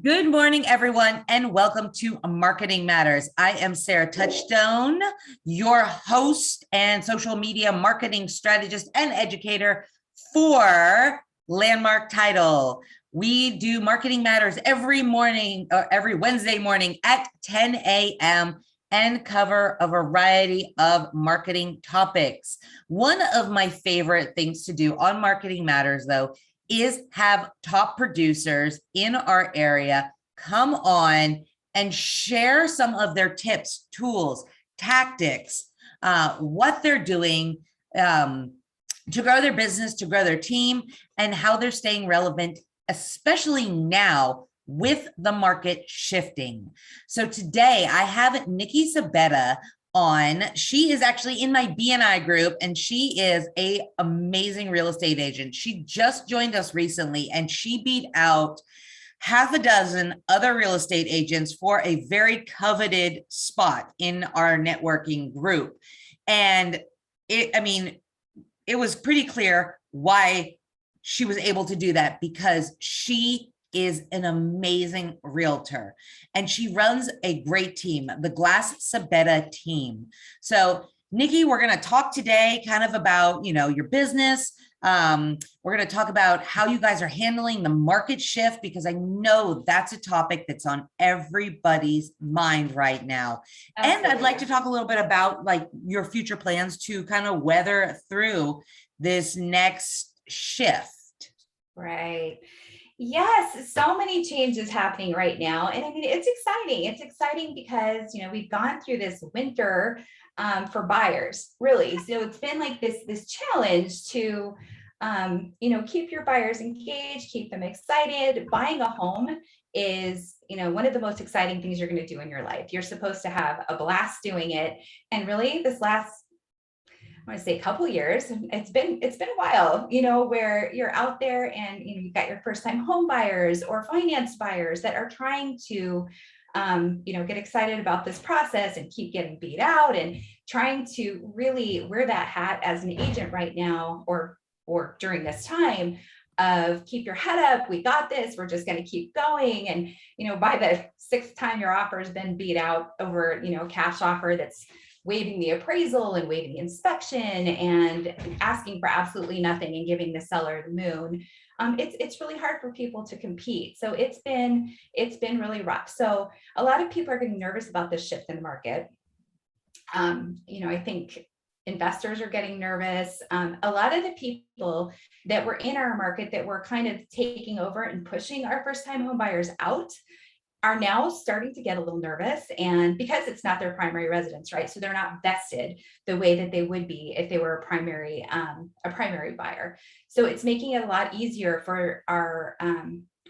Good morning, everyone, and welcome to Marketing Matters. I am Sarah Touchstone, your host and social media marketing strategist and educator for Landmark Title. We do Marketing Matters every morning or every Wednesday morning at 10 a.m. and cover a variety of marketing topics. One of my favorite things to do on Marketing Matters, though, is have top producers in our area come on and share some of their tips, tools, tactics, what they're doing to grow their business, to grow their team, and how they're staying relevant, especially now with the market shifting. So today I have Nikki Sabetta on. She is actually in my BNI group, and she is an amazing real estate agent. She just joined us recently, and she beat out half a dozen other real estate agents for a very coveted spot in our networking group. And it was pretty clear why she was able to do that, because she is an amazing realtor and she runs a great team, the Glass Sabetta team. So Nikki, we're going to talk today kind of about, your business. We're going to talk about how you guys are handling the market shift, because I know that's a topic that's on everybody's mind right now. Absolutely. And I'd like to talk a little bit about your future plans to kind of weather through this next shift. Right. Yes, so many changes happening right now. And I mean, it's exciting. It's exciting because, we've gone through this winter for buyers, really. So it's been like this challenge to, keep your buyers engaged, keep them excited. Buying a home is, one of the most exciting things you're going to do in your life. You're supposed to have a blast doing it. And really this last, I want to say a couple of years, it's been a while, where you're out there and, you've got your first time home buyers or finance buyers that are trying to, get excited about this process and keep getting beat out and trying to really wear that hat as an agent right now, or during this time of keep your head up. We got this. We're just going to keep going. And, by the sixth time your offer has been beat out over, cash offer that's waiving the appraisal and waiving the inspection and asking for absolutely nothing and giving the seller the moon. It's really hard for people to compete. So it's been really rough. So a lot of people are getting nervous about this shift in the market. I think investors are getting nervous. A lot of the people that were in our market that were kind of taking over and pushing our first time home buyers out are now starting to get a little nervous, and because it's not their primary residence, right? So they're not vested the way that they would be if they were a primary buyer. So it's making it a lot easier for our,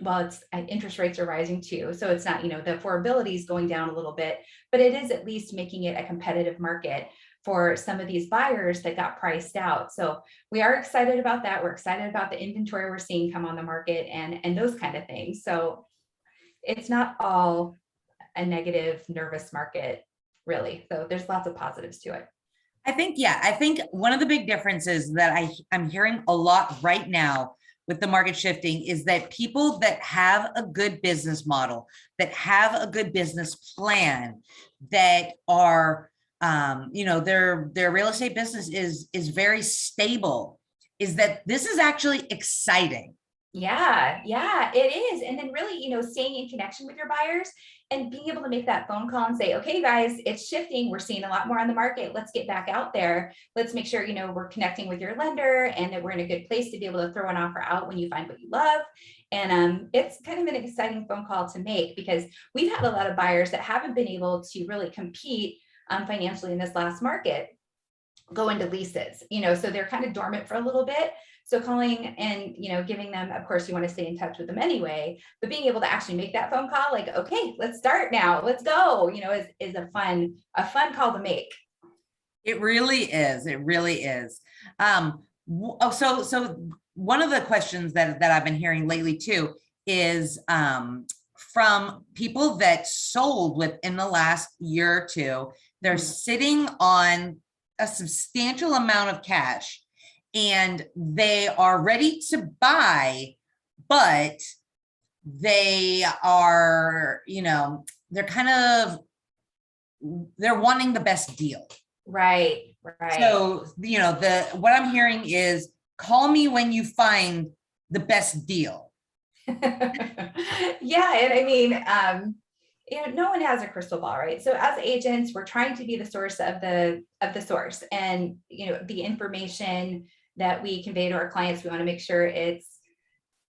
it's interest rates are rising too. So it's not, the affordability is going down a little bit, but it is at least making it a competitive market for some of these buyers that got priced out. So we are excited about that. We're excited about the inventory we're seeing come on the market and those kind of things. So it's not all a negative, nervous market, really. So there's lots of positives to it. I think one of the big differences that I'm hearing a lot right now with the market shifting is that people that have a good business model, that have a good business plan, that are, their real estate business is very stable, is that this is actually exciting. Yeah, it is. And then really, staying in connection with your buyers and being able to make that phone call and say, okay, guys, it's shifting. We're seeing a lot more on the market. Let's get back out there. Let's make sure, we're connecting with your lender and that we're in a good place to be able to throw an offer out when you find what you love. And it's kind of an exciting phone call to make, because we've had a lot of buyers that haven't been able to really compete financially in this last market go into leases, so they're kind of dormant for a little bit. So calling and, giving them, of course, you want to stay in touch with them anyway, but being able to actually make that phone call, like, okay, let's start now, let's go, is a fun call to make. It really is. It really is. So one of the questions that I've been hearing lately too is from people that sold within the last year or two, they're sitting on a substantial amount of cash and they are ready to buy, but they are, they're wanting the best deal. Right. So, what I'm hearing is call me when you find the best deal. Yeah. And I mean, no one has a crystal ball, right? So as agents, we're trying to be the source of the source, and the information that we convey to our clients, we want to make sure it's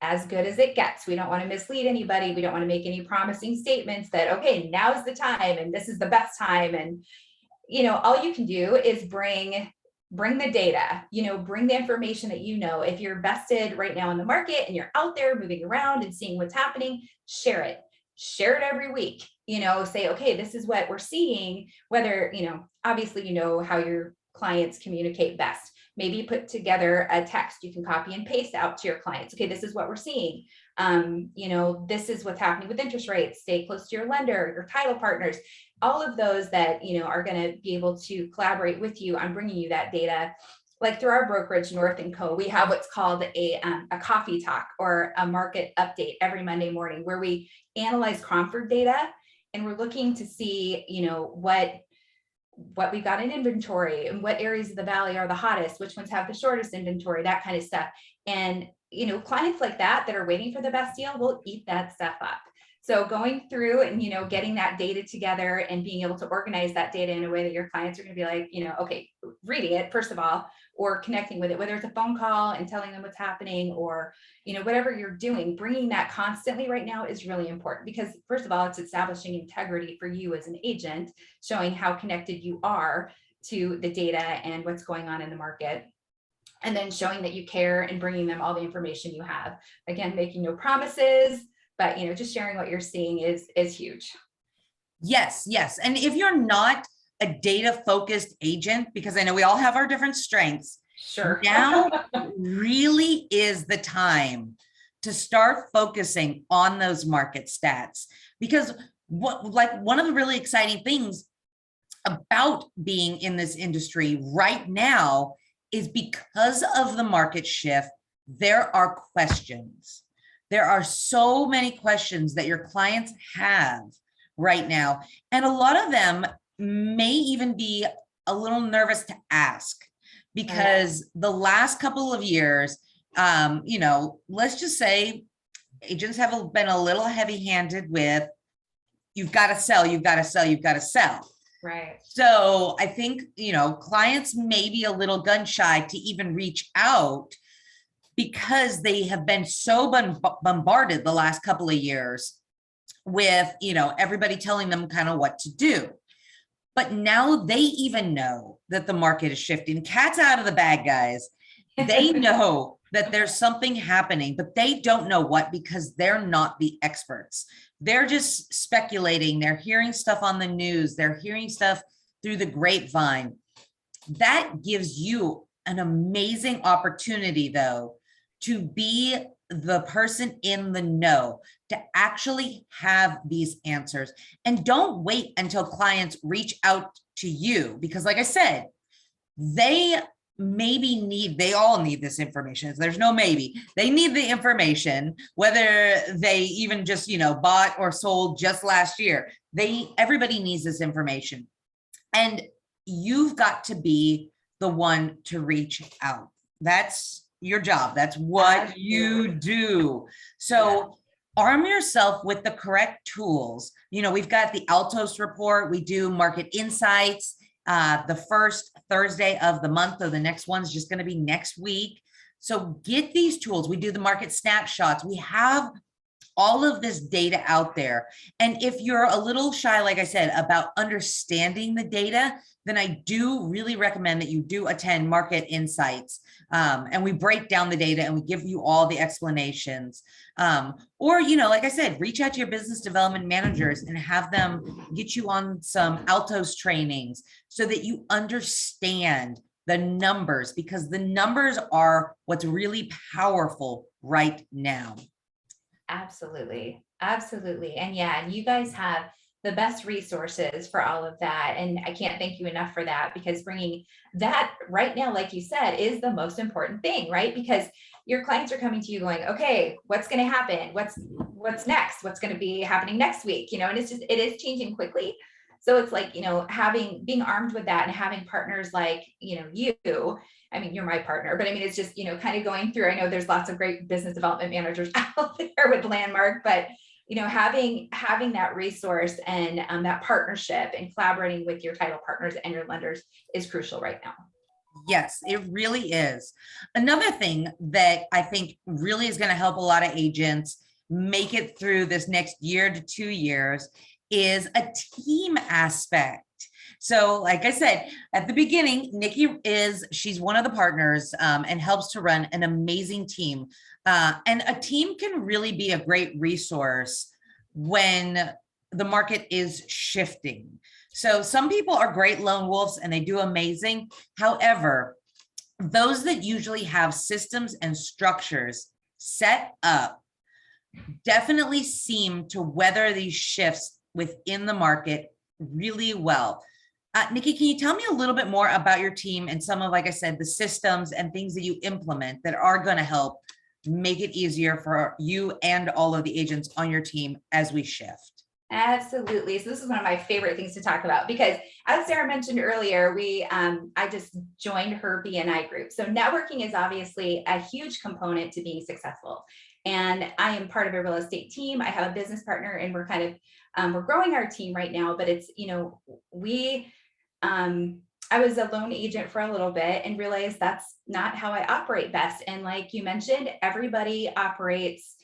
as good as it gets. We don't want to mislead anybody. We don't want to make any promising statements that, okay, now's the time and this is the best time. And all you can do is bring the data, bring the information that if you're vested right now in the market and you're out there moving around and seeing what's happening, share it every week. Say, okay, this is what we're seeing, whether obviously how your clients communicate best. Maybe put together a text you can copy and paste out to your clients. Okay, this is what we're seeing. This is what's happening with interest rates. Stay close to your lender, your title partners, all of those that are going to be able to collaborate with you on bringing you that data. Like through our brokerage, North & Co., we have what's called a coffee talk or a market update every Monday morning, where we analyze Cromford data, and we're looking to see what we got in inventory and what areas of the valley are the hottest, which ones have the shortest inventory, that kind of stuff. And clients like that are waiting for the best deal will eat that stuff up. So going through and getting that data together and being able to organize that data in a way that your clients are going to be like, okay, reading it first of all, or connecting with it, whether it's a phone call and telling them what's happening, or whatever you're doing, bringing that constantly right now is really important, because first of all, it's establishing integrity for you as an agent, showing how connected you are to the data and what's going on in the market, and then showing that you care and bringing them all the information you have. Again, making no promises, but just sharing what you're seeing is huge. Yes. And if you're not a data focused agent, because I know we all have our different strengths. Sure. Now really is the time to start focusing on those market stats, because one of the really exciting things about being in this industry right now is because of the market shift, there are questions. There are so many questions that your clients have right now. And a lot of them may even be a little nervous to ask, because the last couple of years, let's just say agents have been a little heavy-handed with, you've got to sell. Right. So I think, clients may be a little gun shy to even reach out, because they have been so bombarded the last couple of years with, everybody telling them kind of what to do. But now they even know that the market is shifting. Cat's out of the bag, guys. They know that there's something happening, but they don't know what, because they're not the experts. They're just speculating. They're hearing stuff on the news. They're hearing stuff through the grapevine. That gives you an amazing opportunity, though, to be the person in the know, to actually have these answers. And don't wait until clients reach out to you, because like I said, they all need this information. There's no maybe. They need the information, whether they even just, bought or sold just last year. Everybody needs this information. And you've got to be the one to reach out. That's your job. That's what you do. So arm yourself with the correct tools. We've got the Altos report. We do market insights the first Thursday of the month, or the next one's just going to be next week. So get these tools. We do the market snapshots. We have all of this data out there. And if you're a little shy, like I said, about understanding the data, then I do really recommend that you do attend Market Insights. And we break down the data and we give you all the explanations. Or, like I said, reach out to your business development managers and have them get you on some Altos trainings so that you understand the numbers, because the numbers are what's really powerful right now. Absolutely. And and you guys have the best resources for all of that. And I can't thank you enough for that, because bringing that right now, like you said, is the most important thing, right? Because your clients are coming to you going, okay, what's going to happen? what's next, what's going to be happening next week, and it is changing quickly. So it's like, being armed with that and having partners like, I mean, you're my partner, but I mean, it's just, kind of going through, I know there's lots of great business development managers out there with Landmark, but having that resource and that partnership and collaborating with your title partners and your lenders is crucial right now. Yes, it really is. Another thing that I think really is going to help a lot of agents make it through this next year to 2 years is a team aspect. So like I said, at the beginning, she's one of the partners and helps to run an amazing team. And a team can really be a great resource when the market is shifting. So some people are great lone wolves and they do amazing. However, those that usually have systems and structures set up definitely seem to weather these shifts within the market really well. Nikki, can you tell me a little bit more about your team and some of, like I said, the systems and things that you implement that are going to help make it easier for you and all of the agents on your team as we shift? Absolutely. So this is one of my favorite things to talk about because, as Sarah mentioned earlier, I just joined her BNI group. So networking is obviously a huge component to being successful. And I am part of a real estate team. I have a business partner, and we're kind of we're growing our team right now. But it's I was a loan agent for a little bit and realized that's not how I operate best. And like you mentioned, everybody operates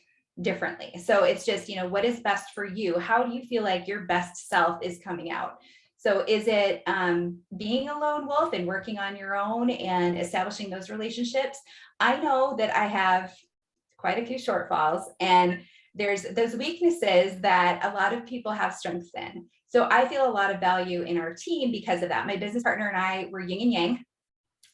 differently. So it's just, what is best for you? How do you feel like your best self is coming out? So is it being a lone wolf and working on your own and establishing those relationships? I know that I have quite a few shortfalls, and there's those weaknesses that a lot of people have strengths in. So I feel a lot of value in our team because of that. My business partner and I, we're yin and yang.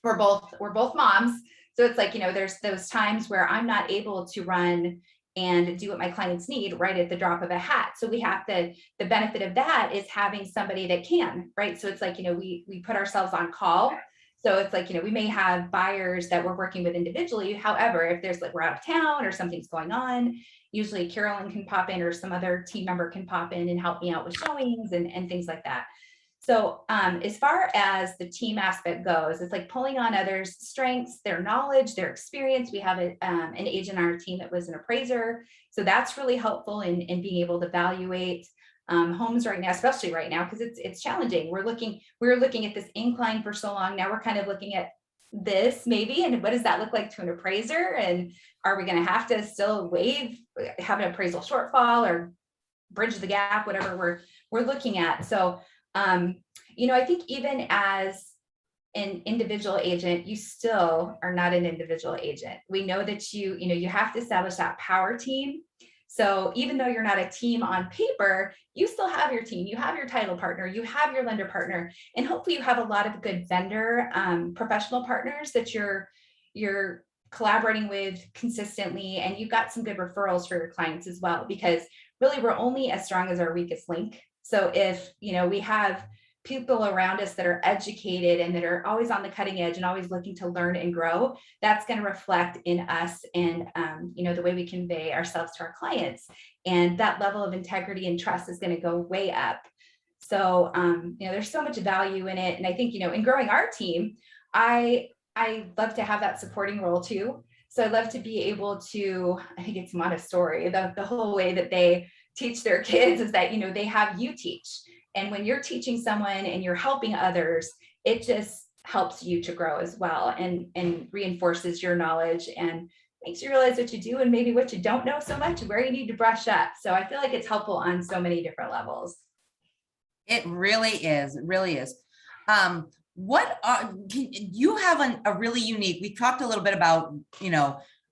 We're both moms. So it's like, there's those times where I'm not able to run and do what my clients need right at the drop of a hat. So we have the benefit of that is having somebody that can, right? So it's like, we put ourselves on call. So it's like, we may have buyers that we're working with individually. However, if there's like, we're out of town or something's going on, usually Carolyn can pop in or some other team member can pop in and help me out with showings and things like that. So as far as the team aspect goes, it's like pulling on others' strengths, their knowledge, their experience. We have an agent on our team that was an appraiser. So that's really helpful in being able to evaluate homes right now, especially right now, because it's challenging. We were looking at this incline for so long. Now we're kind of looking at this maybe, and what does that look like to an appraiser? And are we going to have to still have an appraisal shortfall or bridge the gap, whatever we're looking at. So I think even as an individual agent, you still are not an individual agent. We know that you have to establish that power team. So even though you're not a team on paper, you still have your team, you have your title partner, you have your lender partner, and hopefully you have a lot of good vendor professional partners that you're collaborating with consistently, and you've got some good referrals for your clients as well, because really we're only as strong as our weakest link. So if, we have people around us that are educated and that are always on the cutting edge and always looking to learn and grow, that's going to reflect in us and, the way we convey ourselves to our clients. And that level of integrity and trust is going to go way up. So, there's so much value in it. And I think, in growing our team, I love to have that supporting role too. So I love to be able to, I think it's Montessori, the whole way that they teach their kids is that, they have you teach. And when you're teaching someone and you're helping others, it just helps you to grow as well and reinforces your knowledge and makes you realize what you do and maybe what you don't know so much, where you need to brush up. So I feel like it's helpful on so many different levels. It really is. It really is. You have a really unique, we talked a little bit about,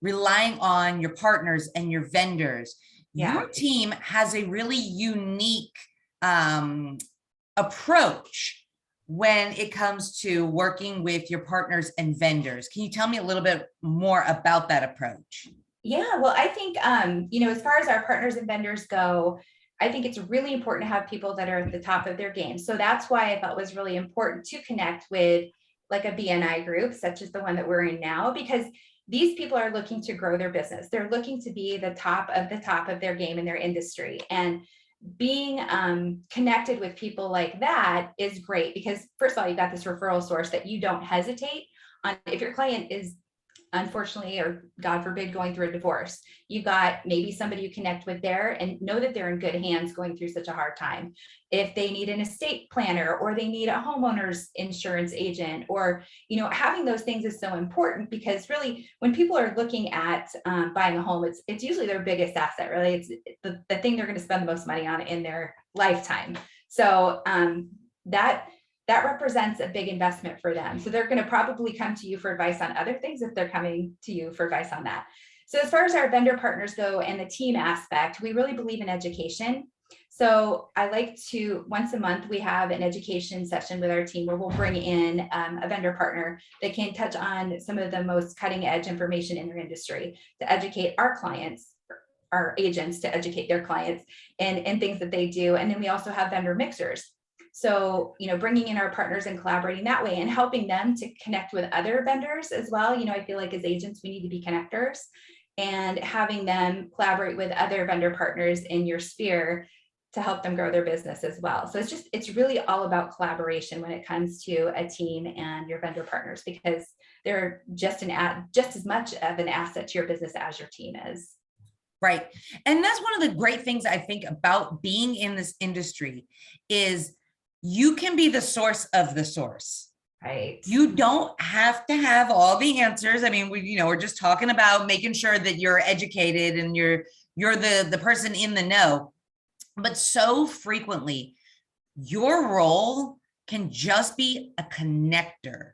relying on your partners and your vendors. Yeah. Your team has a really unique approach when it comes to working with your partners and vendors. Can you tell me a little bit more about that approach? Yeah, well, I think, as far as our partners and vendors go, I think it's really important to have people that are at the top of their game. So that's why I thought it was really important to connect with like a BNI group, such as the one that we're in now, because these people are looking to grow their business. They're looking to be the top of their game in their industry. And being connected with people like that is great because first of all, you've got this referral source that you don't hesitate on. If your client is unfortunately, or God forbid, going through a divorce, you've got maybe somebody you connect with there and know that they're in good hands going through such a hard time. If they need an estate planner or they need a homeowner's insurance agent, or, having those things is so important because really when people are looking at buying a home, it's usually their biggest asset, really. It's the thing they're going to spend the most money on in their lifetime. So that represents a big investment for them. So they're going to probably come to you for advice on other things if they're coming to you for advice on that. So as far as our vendor partners go and the team aspect, we really believe in education. So I like to, once a month, we have an education session with our team where we'll bring in a vendor partner that can touch on some of the most cutting edge information in their industry to educate our clients, our agents to educate their clients and things that they do. And then we also have vendor mixers. So, bringing in our partners and collaborating that way and helping them to connect with other vendors as well. I feel like as agents, we need to be connectors and having them collaborate with other vendor partners in your sphere to help them grow their business as well. So it's really all about collaboration when it comes to a team and your vendor partners, because they're just as much of an asset to your business as your team is. Right. And that's one of the great things I think about being in this industry is you can be the source of the source. Right. You don't have to have all the answers. I mean, we're just talking about making sure that you're educated and you're the person in the know. But so frequently, your role can just be a connector.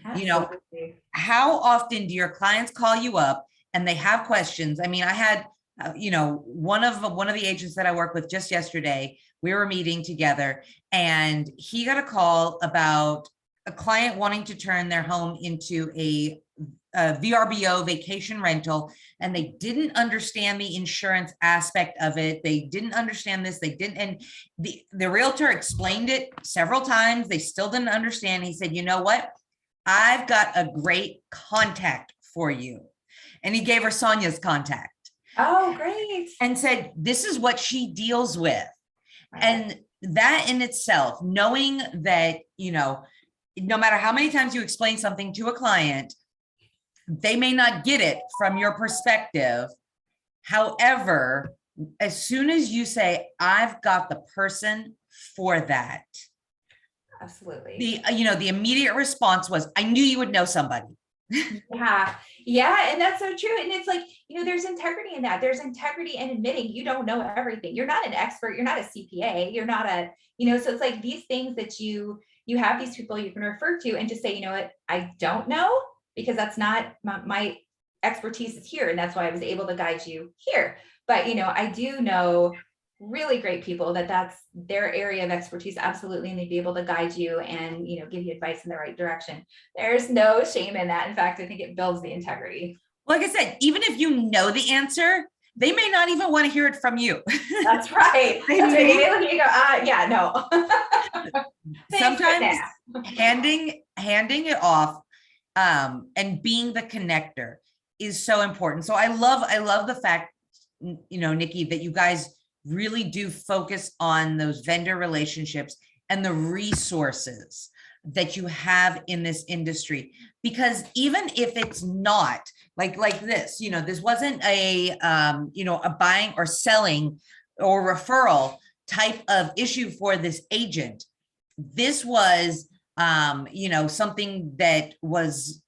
Absolutely. How often do your clients call you up and they have questions? I mean, I had one of the agents that I work with just yesterday, we were meeting together and he got a call about a client wanting to turn their home into a VRBO, vacation rental, and they didn't understand the insurance aspect of it. They didn't understand this. They didn't. And the realtor explained it several times. They still didn't understand. He said, you know what? I've got a great contact for you. And he gave her Sonia's contact. Oh, great. And said, this is what she deals with. Right. And that in itself, knowing that, no matter how many times you explain something to a client, they may not get it from your perspective. However, as soon as you say, I've got the person for that. Absolutely. The immediate response was, I knew you would know somebody. Yeah. And that's so true. And it's like, there's integrity in that. There's integrity in admitting you don't know everything. You're not an expert. You're not a CPA. You're not so it's like these things that you have these people you can refer to and just say, you know what, I don't know, because that's not my expertise is here. And that's why I was able to guide you here. But, I do know really great people that's their area of expertise. Absolutely. And they'd be able to guide you and, give you advice in the right direction. There's no shame in that. In fact, I think it builds the integrity. Like I said, even if you know the answer, they may not even want to hear it from you. That's right. That's right. You go, yeah, no. Sometimes handing it off and being the connector is so important. So I love the fact, Nikki, that you guys really do focus on those vendor relationships and the resources that you have in this industry, because even if it's not like this, this wasn't a buying or selling or referral type of issue for this agent. This was, something that was,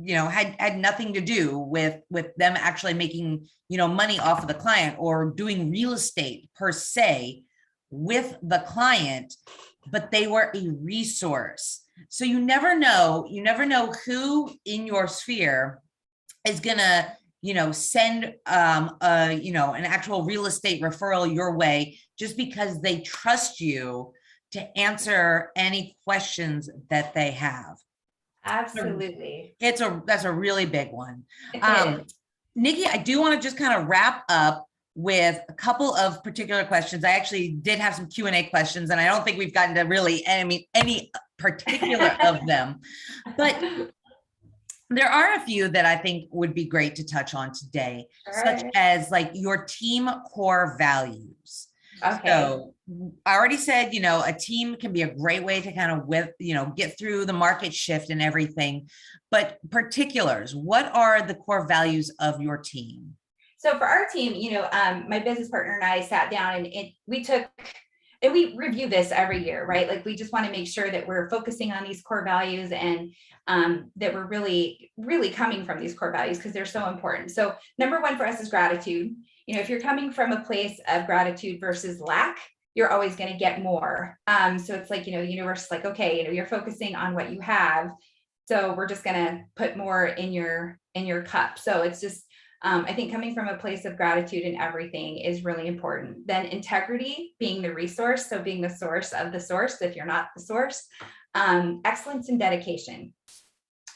had nothing to do with them actually making, money off of the client or doing real estate per se with the client, but they were a resource. So you never know who in your sphere is gonna, send an actual real estate referral your way just because they trust you to answer any questions that they have. Absolutely. That's a really big one. Nikki, I do want to just kind of wrap up with a couple of particular questions. I actually did have some Q&A questions, and I don't think we've gotten to really any particular of them. But There are a few that I think would be great to touch on today, such Sure. as like your team core values. Okay. So I already said, a team can be a great way to kind of get through the market shift and everything, but particulars, what are the core values of your team? So for our team, my business partner and I sat down and we review this every year, right? Like we just want to make sure that we're focusing on these core values and that we're really, really coming from these core values because they're so important. So number one for us is gratitude. If you're coming from a place of gratitude versus lack, you're always going to get more. So it's like, the universe is like, okay, you're focusing on what you have. So we're just going to put more in your cup. So it's just, I think coming from a place of gratitude in everything is really important. Then integrity, being the resource, so being the source of the source, if you're not the source, excellence and dedication.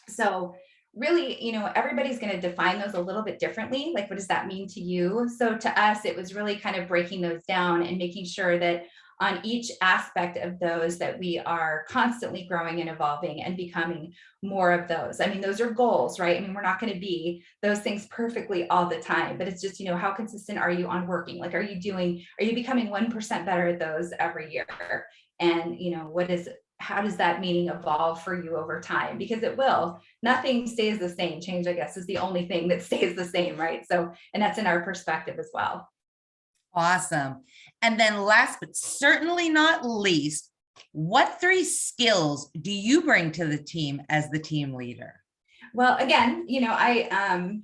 So really, everybody's going to define those a little bit differently. Like, what does that mean to you? So to us, it was really kind of breaking those down and making sure that on each aspect of those that we are constantly growing and evolving and becoming more of those. I mean, those are goals, right? I mean, we're not going to be those things perfectly all the time, but it's just, how consistent are you on working? Like, are you becoming 1% better at those every year? And, how does that meaning evolve for you over time? Because it will. Nothing stays the same. Change, I guess, is the only thing that stays the same, right? So, and that's in our perspective as well. Awesome. And then last but certainly not least, what 3 skills do you bring to the team as the team leader? Well, again, I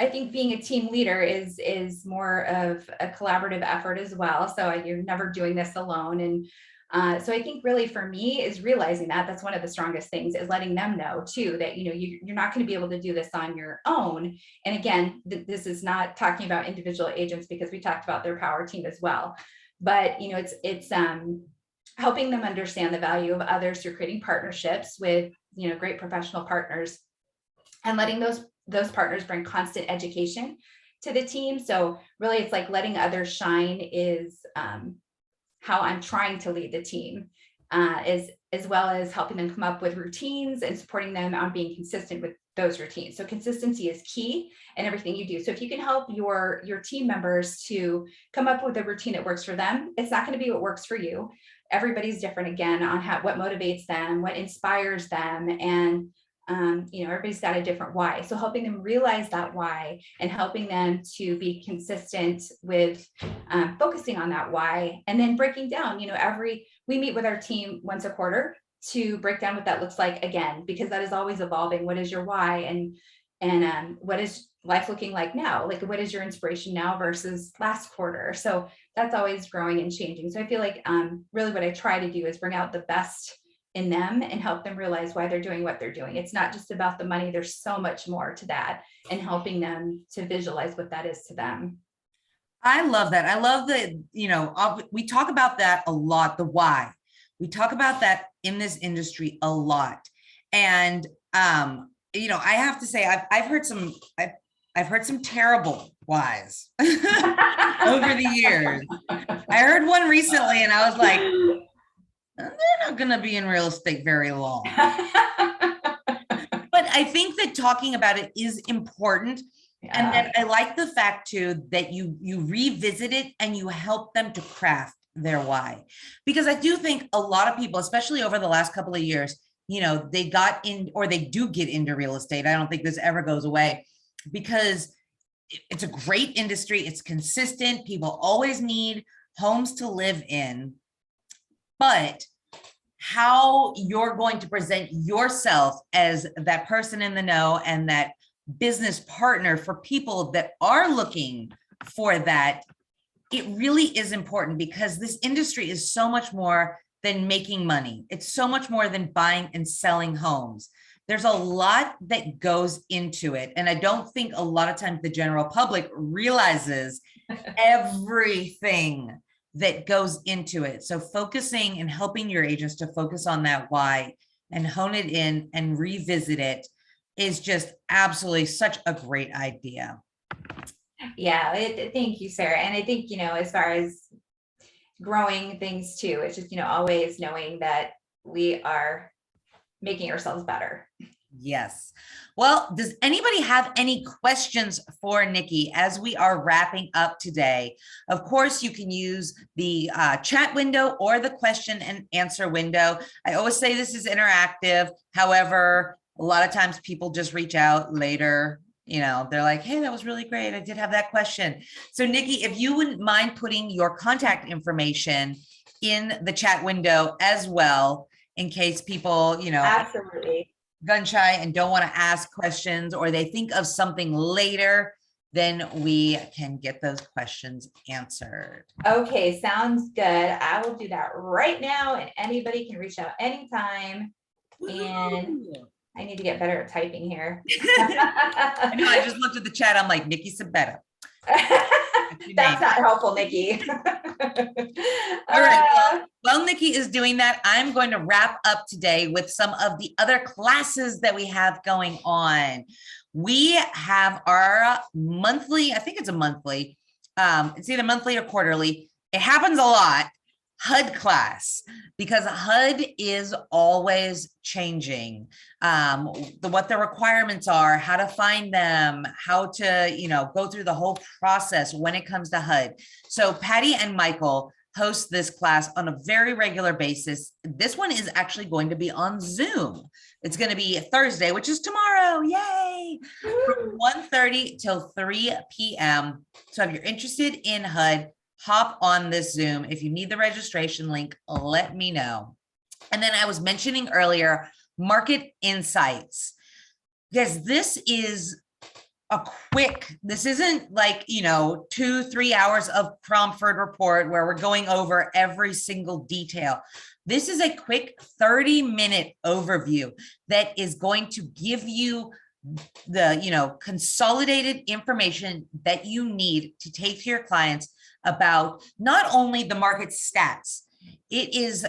think being a team leader is more of a collaborative effort as well. So you're never doing this alone. And so I think really for me is realizing that that's one of the strongest things is letting them know too, that, you're not going to be able to do this on your own. And again, this is not talking about individual agents because we talked about their power team as well. But, it's helping them understand the value of others through creating partnerships with, great professional partners and letting those partners bring constant education to the team. So really it's like letting others shine is, how I'm trying to lead the team, as well as helping them come up with routines and supporting them on being consistent with those routines. So consistency is key in everything you do. So if you can help your team members to come up with a routine that works for them, it's not going to be what works for you. Everybody's different again on what motivates them, what inspires them, and everybody's got a different why. So helping them realize that why and helping them to be consistent with focusing on that why, and then breaking down, we meet with our team once a quarter to break down what that looks like again, because that is always evolving. What is your why? And what is life looking like now? Like, what is your inspiration now versus last quarter? So that's always growing and changing. So I feel like really what I try to do is bring out the best in them and help them realize why they're doing what they're doing. It's not just about the money. There's so much more to that, and helping them to visualize what that is to them. I love that. I love that, we talk about that a lot, the why. We talk about that in this industry a lot. And, I have to say, I've heard some terrible whys over the years. I heard one recently and I was like, they're not going to be in real estate very long. But I think that talking about it is important. Yeah. And then I like the fact too, that you revisit it and you help them to craft their why. Because I do think a lot of people, especially over the last couple of years, they got in, or they do get into real estate. I don't think this ever goes away because it's a great industry. It's consistent. People always need homes to live in. But how you're going to present yourself as that person in the know and that business partner for people that are looking for that, it really is important, because this industry is so much more than making money. It's so much more than buying and selling homes. There's a lot that goes into it. And I don't think a lot of times the general public realizes everything that goes into it. So focusing and helping your agents to focus on that why and hone it in and revisit it is just absolutely such a great idea. Yeah, thank you, Sarah. And I think, as far as growing things too, it's just, always knowing that we are making ourselves better. Yes. Well, does anybody have any questions for Nikki as we are wrapping up today? Of course, you can use the chat window or the question and answer window. I always say this is interactive. However, a lot of times people just reach out later. You know, they're like, hey, that was really great. I did have that question. So Nikki, if you wouldn't mind putting your contact information in the chat window as well, in case people, Absolutely. gun shy and don't want to ask questions, or they think of something later, then we can get those questions answered. Okay, sounds good. I will do that right now, and anybody can reach out anytime. And I need to get better at typing here. I know, I just looked at the chat. I'm like, Nikki Sabetta. That's not helpful, Nikki. All right. Well, Nikki is doing that. I'm going to wrap up today with some of the other classes that we have going on. We have our monthly, I think it's a monthly, it's either monthly or quarterly. It happens a lot. HUD class, because HUD is always changing. What the requirements are, how to find them, how to, go through the whole process when it comes to HUD. So Patty and Michael host this class on a very regular basis. This one is actually going to be on Zoom. It's going to be Thursday, which is tomorrow. Yay! From 1:30 till 3 p.m. So if you're interested in HUD, hop on this Zoom. If you need the registration link, let me know. And then I was mentioning earlier, market insights. Because this is this isn't like, 2-3 hours of Cromford report where we're going over every single detail. This is a quick 30-minute overview that is going to give you the, consolidated information that you need to take to your clients about not only the market stats. It is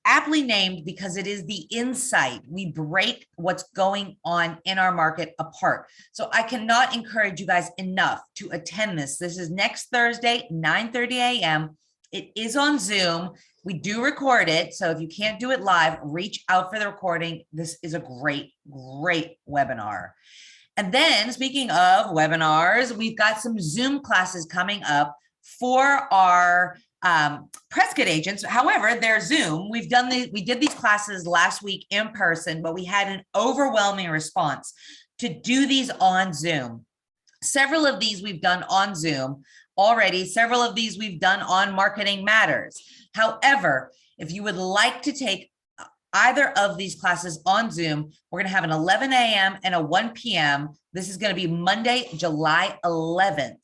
aptly named because it is the insight. We break what's going on in our market apart. So I cannot encourage you guys enough to attend this. This is next Thursday, 9:30 a.m. It is on Zoom. We do record it. So if you can't do it live, reach out for the recording. This is a great, great webinar. And then speaking of webinars, we've got some Zoom classes coming up for our Prescott agents. However, they're Zoom. We did these classes last week in person, but we had an overwhelming response to do these on Zoom. Several of these we've done on Zoom already. Several of these we've done on Marketing Matters. However, if you would like to take either of these classes on Zoom, we're going to have an 11 a.m. and a 1 p.m. This is going to be Monday, July 11th.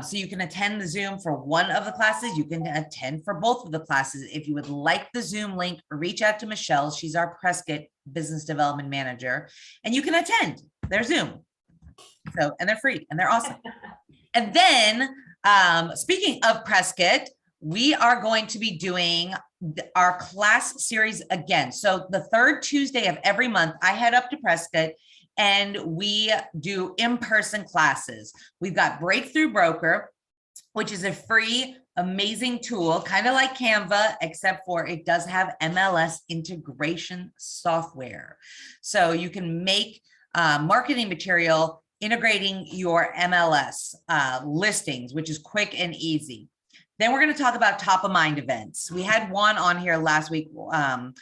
So you can attend the Zoom for one of the classes. You can attend for both of the classes. If you would like the Zoom link, reach out to Michelle. She's our Prescott Business Development Manager, and you can attend their Zoom. So, and they're free and they're awesome. And then speaking of Prescott, we are going to be doing our class series again. So the third Tuesday of every month, I head up to Prescott and we do in-person classes. We've got Breakthrough Broker, which is a free, amazing tool, kind of like Canva, except for it does have MLS integration software. So you can make marketing material integrating your MLS listings, which is quick and easy. Then we're going to talk about top of mind events. We had one on here last week, Juan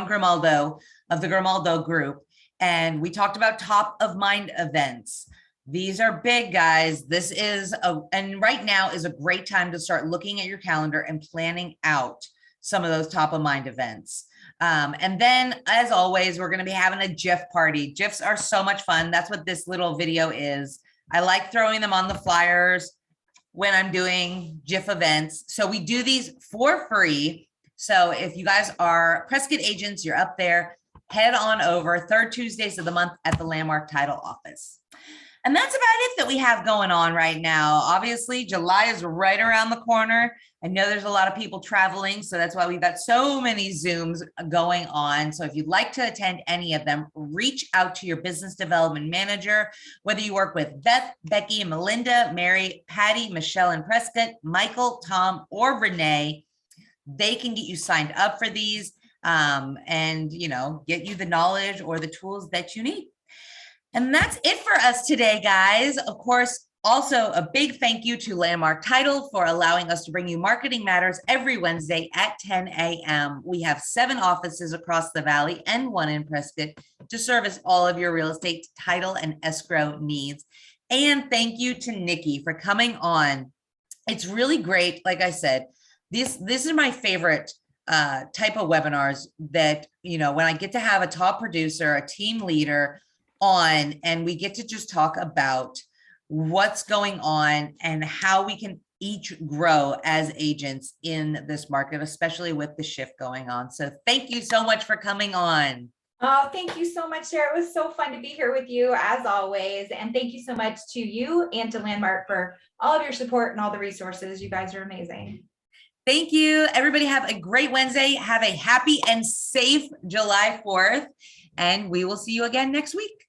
Grimaldo of the Grimaldo Group, and we talked about top of mind events. These are big, guys. This is and right now is a great time to start looking at your calendar and planning out some of those top of mind events. And then, as always, we're going to be having a GIF party. GIFs are so much fun. That's what this little video is. I like throwing them on the flyers when I'm doing GIF events. So we do these for free. So if you guys are Prescott agents, you're up there, head on over third Tuesdays of the month at the Landmark Title Office. And that's about it that we have going on right now. Obviously, July is right around the corner. I know there's a lot of people traveling, so that's why we've got so many Zooms going on. So if you'd like to attend any of them, reach out to your business development manager, whether you work with Beth, Becky, and Melinda, Mary, Patty, Michelle, and Prescott, Michael, Tom, or Renee. They can get you signed up for these. and, get you the knowledge or the tools that you need. And that's it for us today, guys. Of course, also a big thank you to Landmark Title for allowing us to bring you Marketing Matters every Wednesday at 10 a.m. We have 7 offices across the Valley and 1 in Prescott to service all of your real estate title and escrow needs. And thank you to Nikki for coming on. It's really great. Like I said, this is my favorite type of webinars that, when I get to have a top producer, a team leader on, and we get to just talk about what's going on and how we can each grow as agents in this market, especially with the shift going on. So thank you so much for coming on. Oh, thank you so much, Sarah. It was so fun to be here with you as always. And thank you so much to you and to Landmark for all of your support and all the resources. You guys are amazing. Thank you. Everybody have a great Wednesday. Have a happy and safe July 4th. And we will see you again next week.